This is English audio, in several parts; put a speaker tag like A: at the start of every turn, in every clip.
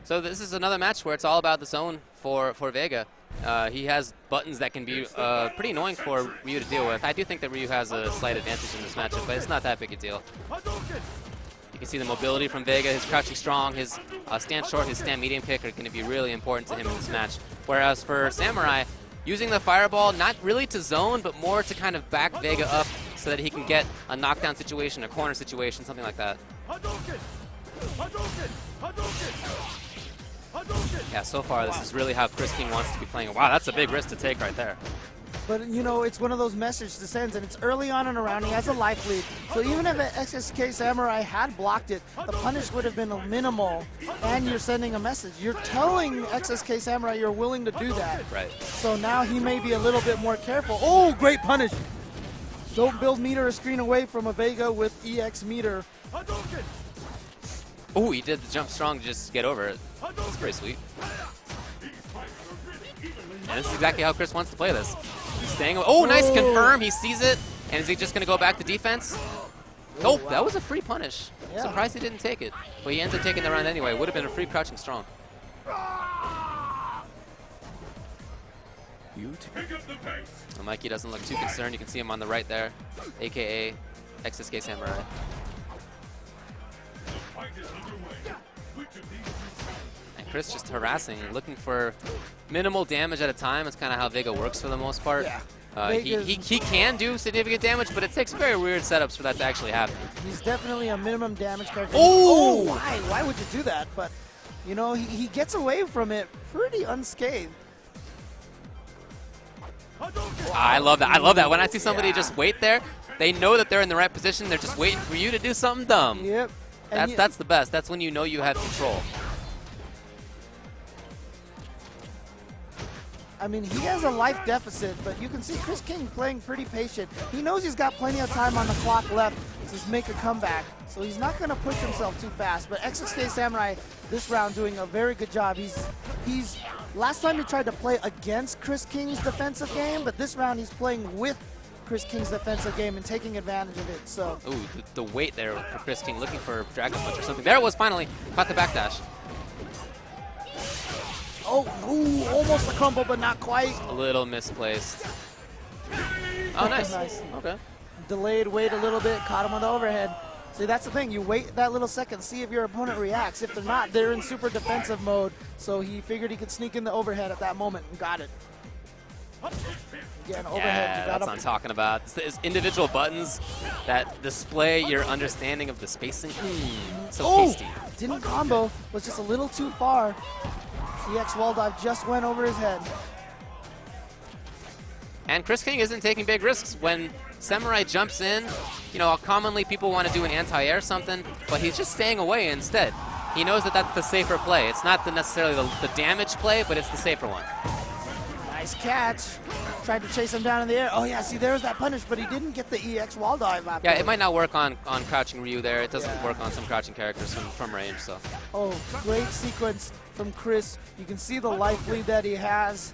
A: So this is another match where it's all about the zone for Vega. He has buttons that can be pretty annoying for Ryu to deal with. I do think that Ryu has a slight advantage in this matchup, but it's not that big a deal. You can see the mobility from Vega, his crouching strong, his stand short, his stand medium kick are going to be really important to him in this match. Whereas for Samurai, using the fireball, not really to zone, but more to kind of back Vega up so that he can get a knockdown situation, a corner situation, something like that. Yeah, so far this is really how Chris King wants to be playing. Wow, that's a big risk to take right there.
B: But, you know, it's one of those message descends, and it's early on in a round. He has a life lead. So even if XSK Samurai had blocked it, the punish would have been minimal, and you're sending a message. You're telling XSK Samurai you're willing to do that.
A: Right.
B: So now he may be a little bit more careful. Oh, great punish. Don't build meter or screen away from a Vega with EX meter.
A: Oh, he did the jump strong to just get over it. That's pretty sweet. And this is exactly how Chris wants to play this. He's staying away. Oh, nice confirm. He sees it. And is he just going to go back to defense? Oh, that was a free punish. Yeah. Surprised he didn't take it. But he ends up taking the round anyway. Would have been a free crouching strong. Well, Mikey doesn't look too concerned. You can see him on the right there, a.k.a. XSK Samurai. And Chris just harassing, looking for minimal damage at a time. It's kind of how Vega works for the most part.
B: Yeah.
A: He can do significant damage, but it takes very weird setups for that to actually happen.
B: He's definitely a minimum damage character.
A: Oh!
B: Why? Why would you do that? But, you know, he gets away from it pretty unscathed.
A: I love that. I love that. When I see somebody just wait there, they know that they're in the right position. They're just waiting for you to do something dumb.
B: Yep.
A: That's the best. That's when you know you have control.
B: I mean, he has a life deficit, but you can see Chris King playing pretty patient. He knows he's got plenty of time on the clock left to make a comeback, so he's not going to push himself too fast. But XSK Samurai this round doing a very good job. He's last time he tried to play against Chris King's defensive game, but this round he's playing with Chris King's defensive game and taking advantage of it. So,
A: ooh, the wait there for Chris King, looking for Dragon Punch or something. There it was finally. Caught the backdash.
B: Oh, ooh, almost a crumble, but not quite.
A: A little misplaced. Oh, nice.
B: Nice.
A: Okay.
B: Delayed, wait a little bit, caught him on the overhead. See, that's the thing. You wait that little second, see if your opponent reacts. If they're not, they're in super defensive mode. So he figured he could sneak in the overhead at that moment and got it. Again, overhead.
A: Yeah, that's what I'm talking about. It's individual buttons that display your understanding of the spacing. So tasty.
B: Didn't combo. Was just a little too far. EX wall dive just went over his head.
A: And Chris King isn't taking big risks. When Samurai jumps in, you know, commonly people want to do an anti-air something, but he's just staying away instead. He knows that that's the safer play. It's not necessarily the damage play, but it's the safer one.
B: Nice catch. Tried to chase him down in the air. Oh, yeah, see, there's that punish, but he didn't get the EX wall dive after.
A: Yeah, it might not work on crouching Ryu there. It doesn't work on some crouching characters from range, so.
B: Oh, great sequence from Chris. You can see the life lead that he has.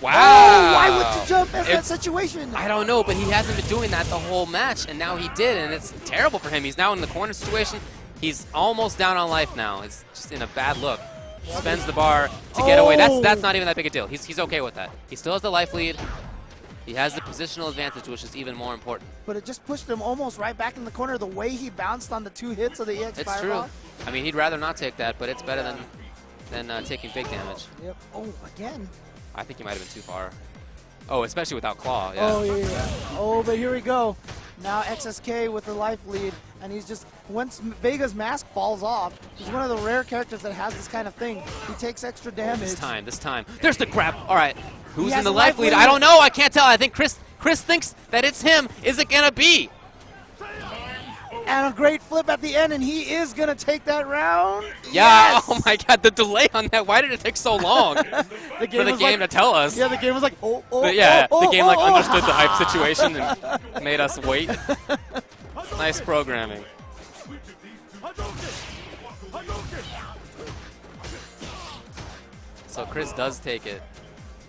A: Wow!
B: Oh, why would you jump in that situation?
A: I don't know, but he hasn't been doing that the whole match, and now he did, and it's terrible for him. He's now in the corner situation. He's almost down on life now. It's just in a bad look. Spends the bar to get away. That's not even that big a deal. He's okay with that. He still has the life lead. He has the positional advantage, which is even more important.
B: But it just pushed him almost right back in the corner. The way he bounced on the 2 hits of the EX
A: It's
B: fireball.
A: true. I mean, he'd rather not take that, but it's better than taking big damage.
B: Yep. Oh, again.
A: I think he might have been too far. Oh, especially without claw. Yeah.
B: Oh, yeah. Oh, but here we go. Now XSK with the life lead, and he's just, once Vega's mask falls off, he's one of the rare characters that has this kind of thing. He takes extra damage.
A: This time. There's the grab. All right. Who's in the life lead? I don't know. I can't tell. I think Chris thinks that it's him. Is it going to be?
B: And a great flip at the end, and he is going to take that round.
A: Yeah.
B: Yes!
A: Oh, my God. The delay on that. Why did it take so long for the game to tell us?
B: Yeah, the game was like,
A: the game understood the hype situation and made us wait. Nice programming. So Chris does take it.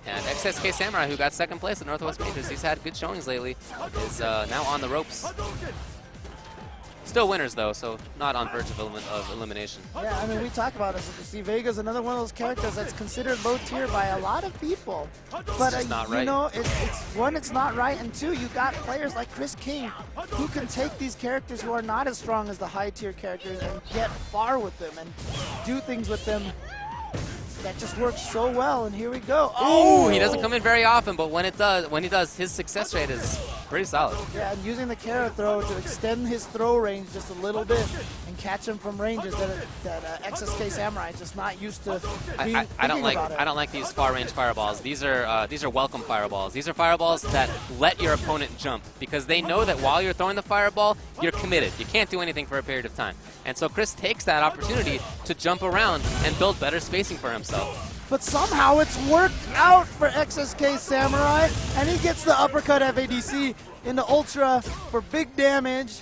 A: And XSK Samurai, who got second place at Northwest Majors, he's had good showings lately, is now on the ropes. Still winners, though, so not on verge of elimination.
B: Yeah, I mean, we talk about it. You see, Vega's another one of those characters that's considered low tier by a lot of people. But
A: just not right.
B: you know, it's not right, and two, you got players like Chris King who can take these characters who are not as strong as the high tier characters and get far with them and do things with them that just works so well. And here we go.
A: Oh, he doesn't come in very often, but when he does, his success rate is pretty solid.
B: Yeah, and using the carrot throw to extend his throw range just a little bit and catch him from ranges that XSK Samurai is just not used to being
A: I don't like these far range fireballs. These are welcome fireballs. These are fireballs that let your opponent jump because they know that while you're throwing the fireball, you're committed. You can't do anything for a period of time. And so Chris takes that opportunity to jump around and build better spacing for himself.
B: But somehow it's worked out for XSK Samurai, and he gets the uppercut FADC into Ultra for big damage.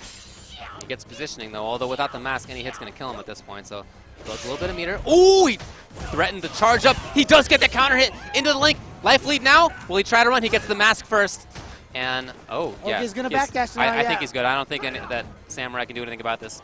A: He gets positioning, though, although without the mask, any hit's going to kill him at this point, so builds a little bit of meter. Ooh, he threatened to charge up. He does get the counter hit into the link. Life lead now. Will he try to run? He gets the mask first. And, oh, yeah.
B: He's going to backdash now,
A: I think he's good. I don't think that Samurai can do anything about this.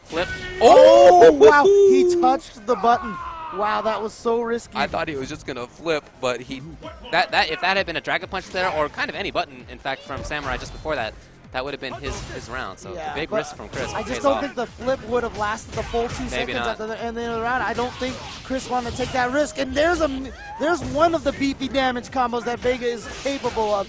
A: Flip. Oh,
B: wow. He touched the button. Wow, that was so risky.
A: I thought he was just going to flip, but if that had been a Dragon Punch there, or kind of any button, in fact, from Samurai just before that, that would have been his round. So
B: yeah,
A: big risk from Chris.
B: I just don't think the flip would have lasted the full 2 seconds
A: not.
B: at the end of the round. I don't think Chris wanted to take that risk. And there's one of the beefy damage combos that Vega is capable of.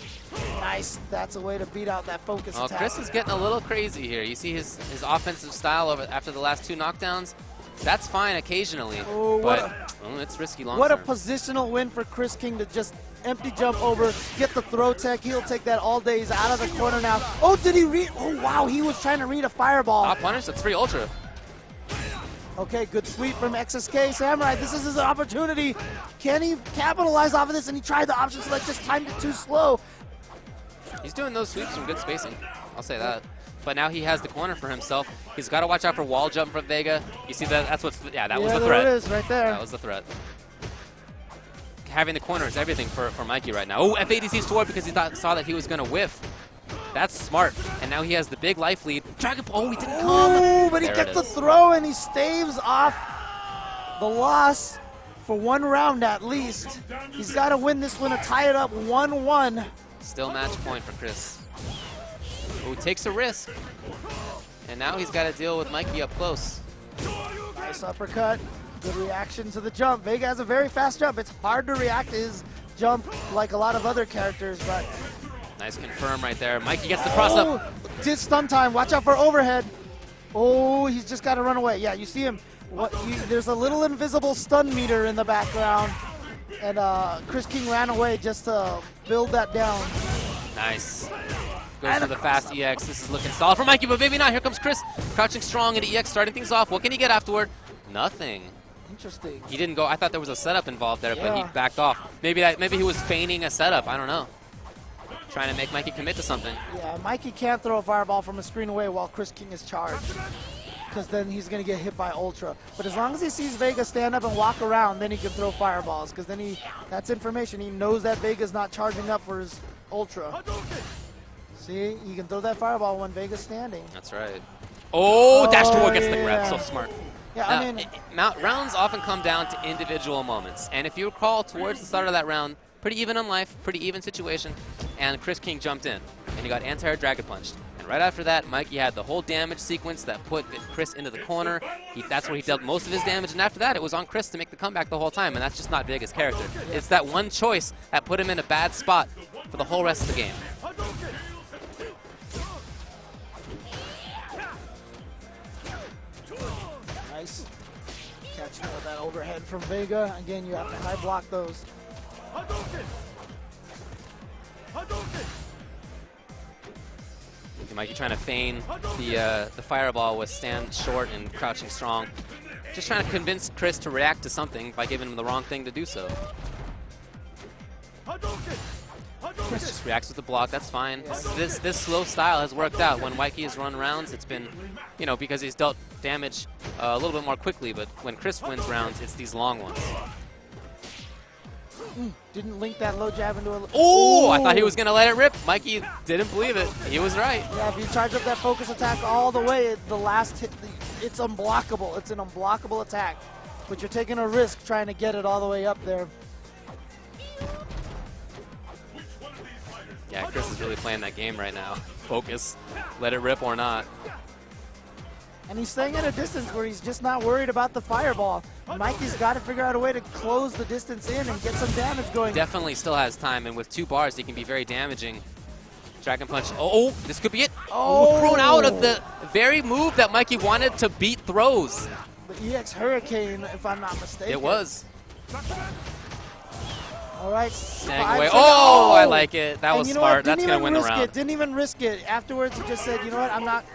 B: Nice. That's a way to beat out that focus attack.
A: Chris is getting a little crazy here. You see his offensive style after the last 2 knockdowns. That's fine occasionally, but it's risky long
B: term. What a
A: term.
B: positional win for Chris King to just empty jump over, get the throw tech. He'll take that all day. He's out of the corner now. Oh, did he read? Oh, wow, he was trying to read a fireball.
A: Top punish, that's free Ultra.
B: Okay, good sweep from XSK Samurai. This is his opportunity. Can he capitalize off of this? And he tried the option select, just timed it too slow.
A: He's doing those sweeps from good spacing. I'll say that. But now he has the corner for himself. He's got to watch out for wall jump from Vega. You see that? That's what's that was the threat.
B: There it is, right there.
A: That was the threat. Having the corner is everything for Mikey right now. Oh, FADC's forward because he saw that he was going to whiff. That's smart. And now he has the big life lead. Dragon Ball, he didn't come.
B: Oh, but he gets the throw and he staves off the loss for 1 round at least. He's got to win this one to tie it up 1-1.
A: Still match point for Chris. Who takes a risk. And now he's got to deal with Mikey up close.
B: Nice uppercut. Good reaction to the jump. Vega has a very fast jump. It's hard to react to his jump like a lot of other characters, but...
A: Nice confirm right there. Mikey gets the cross up.
B: Did stun time. Watch out for overhead. Oh, he's just got to run away. Yeah, you see him. There's a little invisible stun meter in the background. And Chris King ran away just to build that down.
A: Nice. Goes for the fast EX. This is looking solid for Mikey, but maybe not. Here comes Chris, crouching strong into EX, starting things off. What can he get afterward? Nothing.
B: Interesting.
A: He didn't go. I thought there was a setup involved there, but he backed off. Maybe he was feigning a setup. I don't know. Trying to make Mikey commit to something.
B: Yeah, Mikey can't throw a fireball from a screen away while Chris King is charged, because then he's going to get hit by Ultra. But as long as he sees Vega stand up and walk around, then he can throw fireballs, because then that's information. He knows that Vega's not charging up for his Ultra. See, you can throw that fireball when Vega's standing.
A: That's right. Oh, dash forward gets the grab. So smart.
B: Yeah,
A: now,
B: I mean,
A: rounds often come down to individual moments. And if you recall, towards the start of that round, pretty even on life, pretty even situation, and Chris King jumped in, and he got anti-air Dragon Punched. And right after that, Mikey had the whole damage sequence that put Chris into the corner. That's where he dealt most of his damage, and after that, it was on Chris to make the comeback the whole time, and that's just not Vega's character. It's that one choice that put him in a bad spot for the whole rest of the game.
B: Nice. Catching with that overhead from Vega. Again, you have to high block those.
A: Mikey trying to feign the fireball with stand short and crouching strong. Just trying to convince Chris to react to something by giving him the wrong thing to do so. Chris just reacts with the block, that's fine. This slow style has worked out. When Mikey has run rounds, it's been, because he's dealt damage a little bit more quickly, but when Chris wins rounds, it's these long ones.
B: Didn't link that low jab into a...
A: Oh, I thought he was going to let it rip. Mikey didn't believe it. He was right.
B: Yeah, if you charge up that focus attack all the way, the last hit, it's unblockable. It's an unblockable attack. But you're taking a risk trying to get it all the way up there.
A: Yeah, Chris is really playing that game right now. Focus, let it rip or not.
B: And he's staying at a distance where he's just not worried about the fireball. Mikey's got to figure out a way to close the distance in and get some damage going.
A: Definitely still has time, and with 2 bars, he can be very damaging. Dragon Punch. Oh, this could be it. Oh, thrown out of the very move that Mikey wanted to beat throws.
B: The EX Hurricane, if I'm not mistaken.
A: It was.
B: All right.
A: Away. Oh, I like it. That was smart. That's going to win the round.
B: Didn't even risk it. Afterwards, he just said, you know what, I'm not.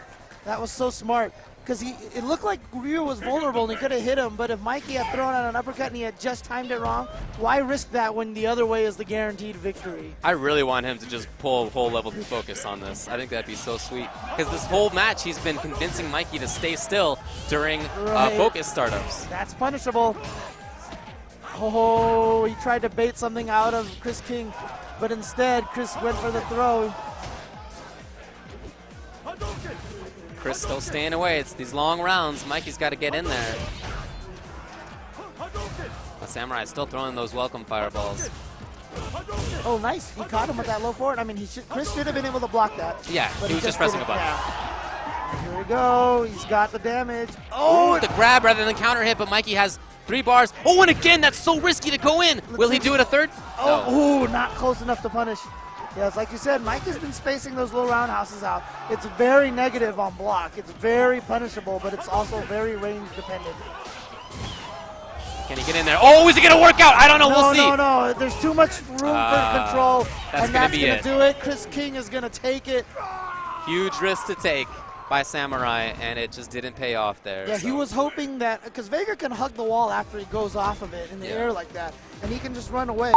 B: That was so smart. Because it looked like Ryu was vulnerable and he could have hit him, but if Mikey had thrown out an uppercut and he had just timed it wrong, why risk that when the other way is the guaranteed victory?
A: I really want him to just pull a whole level of focus on this. I think that'd be so sweet. Because this whole match, he's been convincing Mikey to stay still during focus startups.
B: That's punishable. Oh, he tried to bait something out of Chris King, but instead, Chris went for the throw.
A: Chris still staying away. It's these long rounds. Mikey's got to get in there. Samurai still throwing those welcome fireballs.
B: Oh, nice. He caught him with that low forward. I mean, Chris should have been able to block that.
A: Yeah, he was just pressing a button.
B: Yeah. Here we go. He's got the damage.
A: Oh, the grab rather than counter hit, but Mikey has 3 bars. Oh, and again, that's so risky to go in. Will he do it a third?
B: Oh, no. Not close enough to punish. Yes, like you said, Mike has been spacing those low roundhouses out. It's very negative on block. It's very punishable, but it's also very range dependent.
A: Can he get in there? Oh, is it going to work out? I don't know. We'll see.
B: No. There's too much room for control, and that's going to do it. Chris King is going to take it.
A: Huge risk to take by Samurai, and it just didn't pay off there.
B: Yeah, he was hoping that, because Vega can hug the wall after he goes off of it in the air like that, and he can just run away.